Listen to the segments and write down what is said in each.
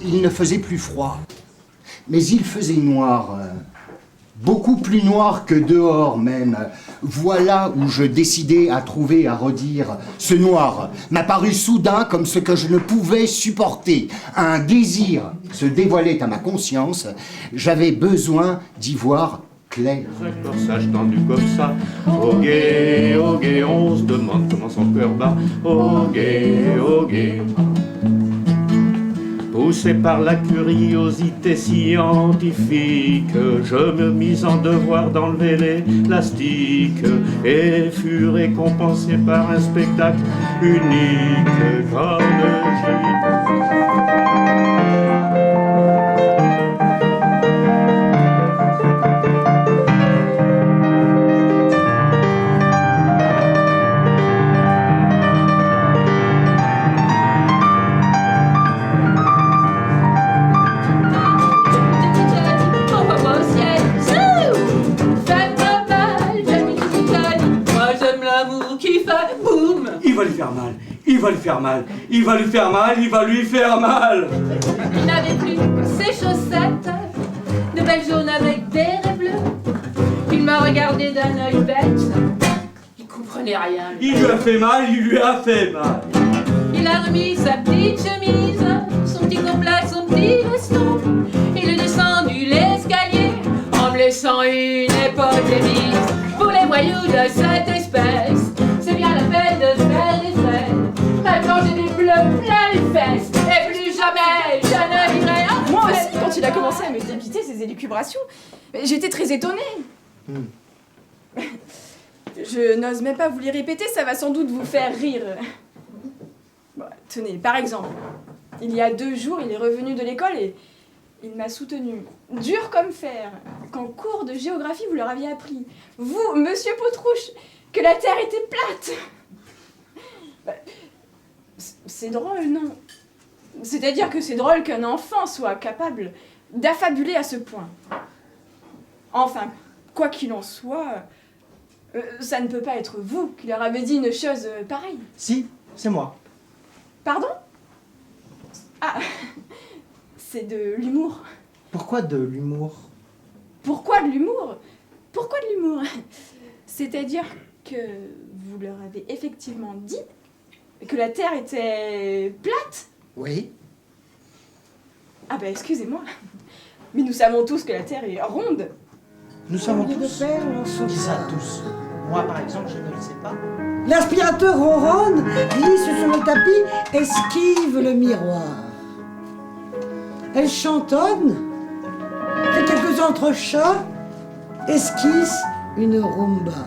Il ne faisait plus froid, mais il faisait noir, beaucoup plus noir que dehors même. Voilà où je décidai à trouver, à redire. Ce noir m'apparut soudain comme ce que je ne pouvais supporter. Un désir se dévoilait à ma conscience. J'avais besoin d'y voir clair. Un corsage tendu comme ça. Au gué, on se demande comment son cœur bat. Au gué. Poussé par la curiosité scientifique, je me mis en devoir d'enlever l'élastique et fus récompensé par un spectacle unique comme le gîte. Il va lui faire mal, il va lui faire mal, il va lui faire mal, il va lui faire mal. Il n'avait plus ses chaussettes, de belles jaunes avec des raies bleus. Il m'a regardé d'un œil bête, il comprenait rien. Il lui a fait mal, il lui a fait mal. Il a remis sa petite chemise, son petit complet, son petit veston. Il est descendu l'escalier en me laissant une épaule démise. Pour les voyous de cette espèce, c'est bien la peine de faire des fêtes. Maintenant j'ai des bleus plein les fesses, et plus jamais je ne lirai un. Moi aussi, quand il a commencé à me débiter ses élucubrations, j'étais très étonnée. Je n'ose même pas vous les répéter, ça va sans doute vous faire rire. Bon, tenez, par exemple, il y a 2 jours, il est revenu de l'école et il m'a soutenue, dur comme fer, qu'en cours de géographie, vous leur aviez appris, vous, monsieur Potrouche, que la Terre était plate. C'est drôle, non? C'est-à-dire que c'est drôle qu'un enfant soit capable d'affabuler à ce point. Enfin, quoi qu'il en soit, ça ne peut pas être vous qui leur avez dit une chose pareille. Si, c'est moi. Pardon? Ah, c'est de l'humour. Pourquoi de l'humour? Pourquoi de l'humour? Pourquoi de l'humour? C'est-à-dire que vous leur avez effectivement dit que la Terre était plate? Oui. Ah bah excusez-moi, mais nous savons tous que la Terre est ronde. Nous savons tous. On dit ça tous. Moi, par exemple, je ne le sais pas. L'aspirateur ronronne, glisse sur le tapis, esquive le miroir. Elle chantonne, fait quelques entrechats, esquisse une rumba.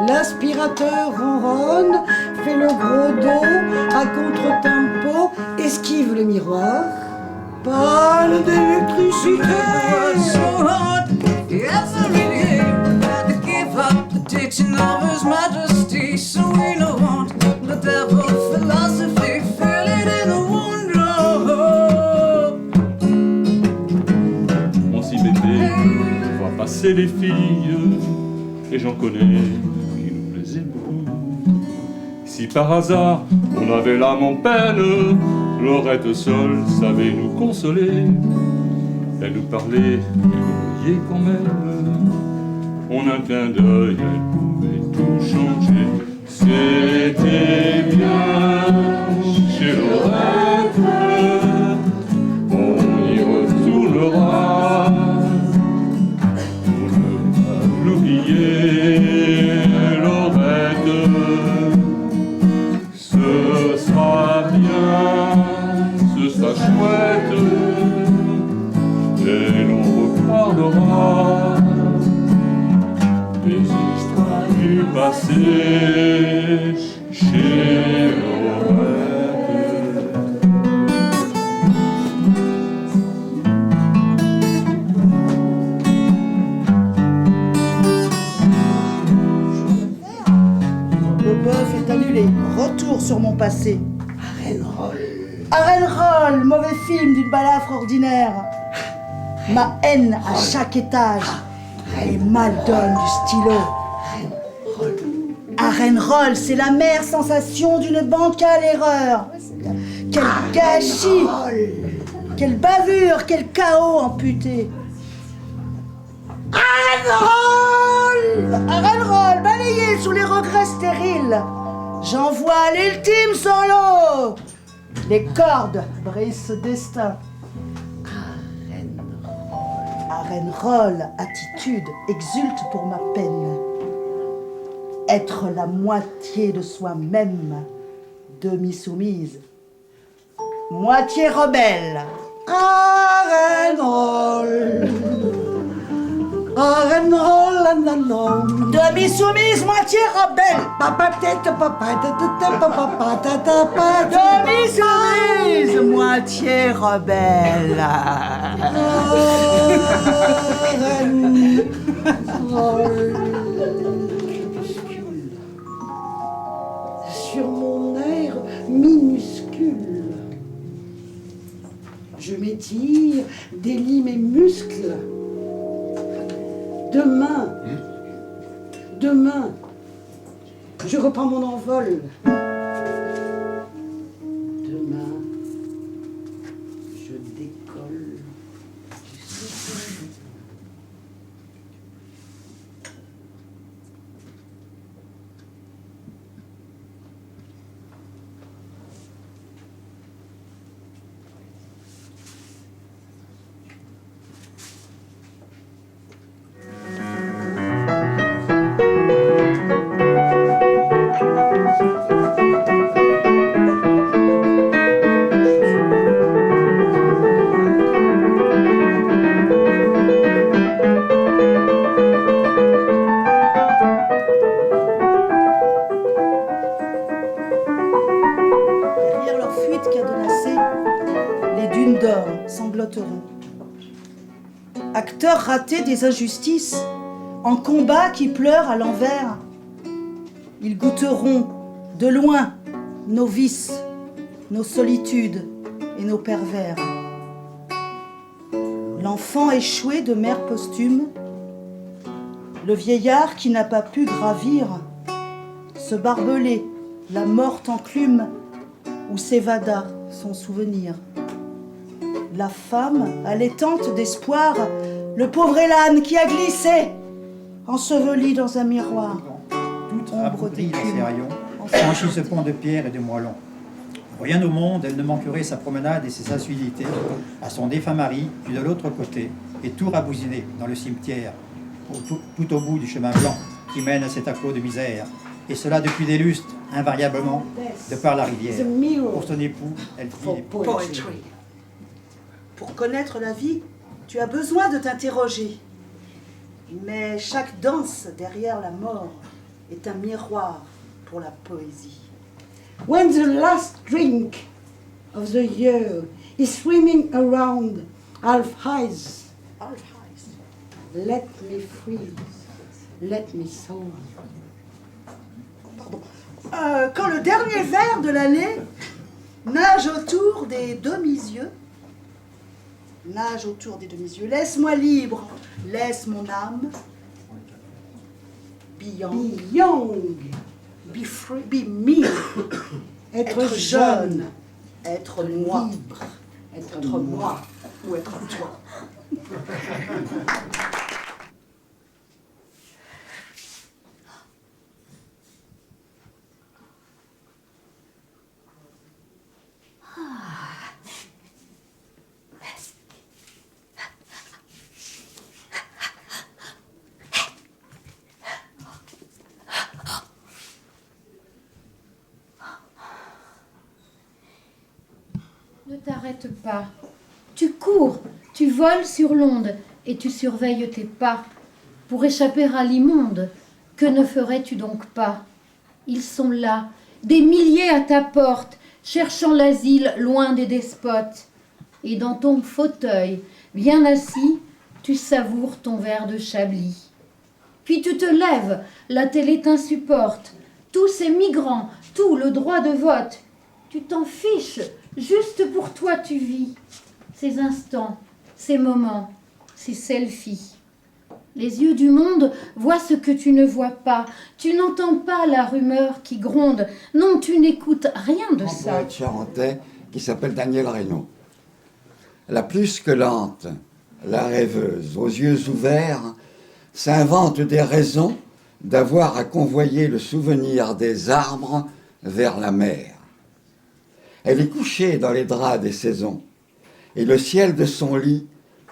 L'aspirateur ronronne, fait le gros dos, à contre-tempo, esquive le miroir. Panne d'électricité. Teaching of His Majesty, so we don't want the devil philosophy. Feel it in the wonder. On s'y mettait, on voit passer les filles, et j'en connais qui nous plaisaient beaucoup. Si par hasard on avait l'âme en peine, Laurette seule savait nous consoler. Elle nous parlait, et vous voyez quand même, en un clin d'œil, elle pouvait tout changer. C'était bien chez Laurette, on y retournera pour ne pas l'oublier, Laurette. Ce sera bien, ce sera chouette, et l'on reparlera des histoires du passé chez Laurette. est annulé. Retour sur mon passé. Arenroll, mauvais film d'une balafre ordinaire. Ma haine à chaque étage. Les mal-donnes du stylo. Arenroll, c'est l'amère sensation d'une bancale erreur. Quel gâchis! Quelle bavure, quel chaos amputé! Arenroll, balayé sous les regrets stériles. J'envoie l'ultime solo. Les cordes brisent ce destin. Arenroll, attitude, exulte pour ma peine. Être la moitié de soi-même, demi-soumise, moitié rebelle. Arenroll, Arenroll, demi-soumise, moitié rebelle. Demi-soumise, moitié rebelle. Sur mon air minuscule, je m'étire, délie mes muscles. Demain, je reprends mon envol. Demain, je décolle du ciel. Acteurs ratés des injustices, en combat qui pleurent à l'envers, ils goûteront de loin nos vices, nos solitudes et nos pervers. L'enfant échoué de mère posthume, le vieillard qui n'a pas pu gravir, ce barbelé, la morte enclume, où s'évada son souvenir. La femme, allaitante d'espoir, le pauvre Élan qui a glissé, enseveli dans un miroir. Toute abrutie de ses rayons, franchit ce pont de pierre et de moellons. Rien au monde, elle ne manquerait sa promenade et ses assiduités à son défunt mari, puis de l'autre côté, et tout rabousiné dans le cimetière, tout au bout du chemin blanc qui mène à cet acclos de misère. Et cela depuis des lustres, invariablement, de par la rivière. Pour son époux, elle vit les poétries. Pour connaître la vie, tu as besoin de t'interroger. Mais chaque danse derrière la mort est un miroir pour la poésie. When the last drink of the year is swimming around half eyes, let me freeze, let me soar. Quand le dernier verre de l'année nage autour des demi-yeux, laisse-moi libre, laisse mon âme. Be young, be free, be me. Être jeune, être moi, libre, être moi ou être toi. Ne t'arrête pas. Tu cours, tu voles sur l'onde et tu surveilles tes pas. Pour échapper à l'immonde, que ne ferais-tu donc pas? Ils sont là, des milliers à ta porte, cherchant l'asile loin des despotes. Et dans ton fauteuil, bien assis, tu savoures ton verre de Chablis. Puis tu te lèves, la télé t'insupporte. tous ces migrants, tout le droit de vote. Tu t'en fiches, juste pour toi tu vis. Ces instants, ces moments, ces selfies. Les yeux du monde voient ce que tu ne vois pas. Tu n'entends pas la rumeur qui gronde. Non, tu n'écoutes rien de ça. Un poète charentais qui s'appelle Daniel Reynaud. La plus que lente, la rêveuse, aux yeux ouverts, s'invente des raisons d'avoir à convoyer le souvenir des arbres vers la mer. Elle est couchée dans les draps des saisons, et le ciel de son lit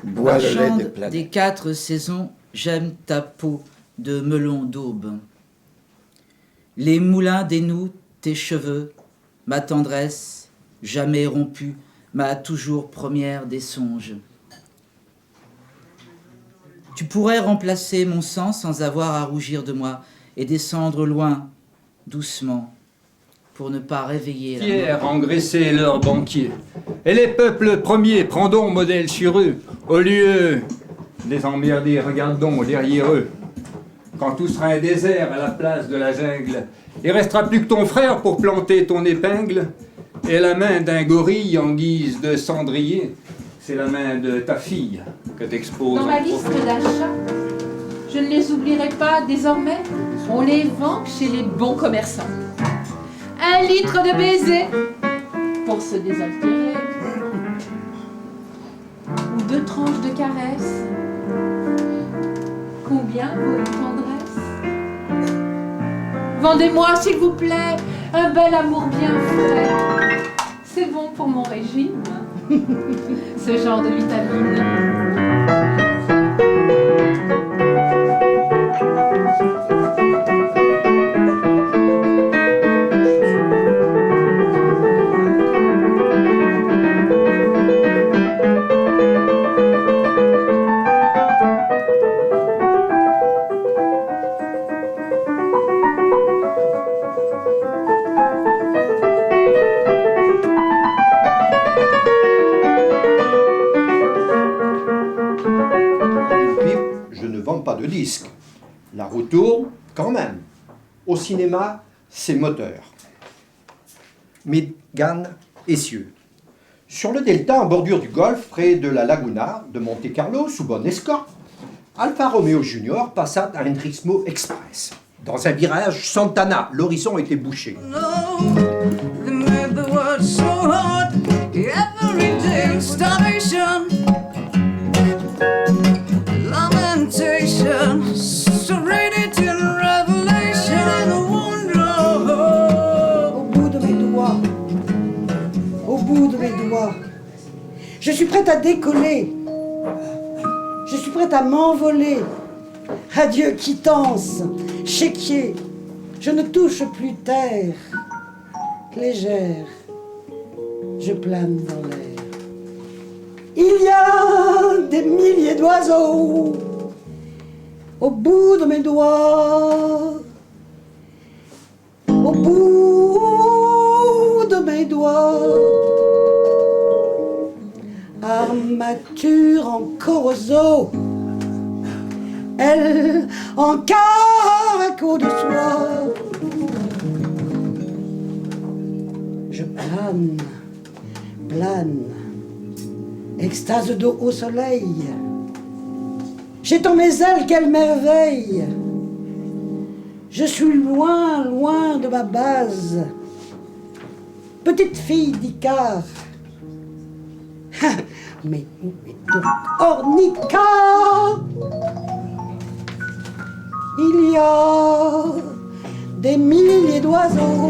boit le lait des planètes. Des 4 saisons, j'aime ta peau de melon d'aube. Les moulins dénouent tes cheveux, ma tendresse, jamais rompue, ma toujours première des songes. Tu pourrais remplacer mon sang sans avoir à rougir de moi et descendre loin, doucement, pour ne pas réveiller la Fiers engraisser leurs banquiers. Et les peuples premiers, prendons modèle sur eux. Au lieu des emmerder, regardons derrière eux. Quand tout sera un désert à la place de la jungle, il restera plus que ton frère pour planter ton épingle. Et la main d'un gorille en guise de cendrier, c'est la main de ta fille que t'exposes. Dans ma liste d'achat, je ne les oublierai pas désormais. On les vend chez les bons commerçants. 1 litre de baiser pour se désaltérer. Ou 2 tranches de caresses. Combien vaut une tendresse? Vendez-moi, s'il vous plaît, un bel amour bien frais. C'est bon pour mon régime, ce genre de vitamine. Pas de disque. La roue tourne quand même. Au cinéma, c'est moteur. Mégane essieux. Sur le delta, en bordure du golfe, près de la Laguna de Monte Carlo, sous bonne escorte, Alfa Romeo Junior passa à Hendrixmo Express. Dans un virage Santana, l'horizon était bouché. Au bout de mes doigts, je suis prête à décoller. Je suis prête à m'envoler. Adieu quittance, chéquier. Je ne touche plus terre. Légère, je plane dans l'air. Il y a des milliers d'oiseaux au bout de mes doigts. Au bout de mes doigts. Armature encore aux os, elle en caraco de soie. Je plane, plane, extase d'eau au soleil. J'étends mes ailes, quelle merveille. Je suis loin, loin de ma base. Petite fille d'Icare. Mais donc, Ornica, il y a des milliers d'oiseaux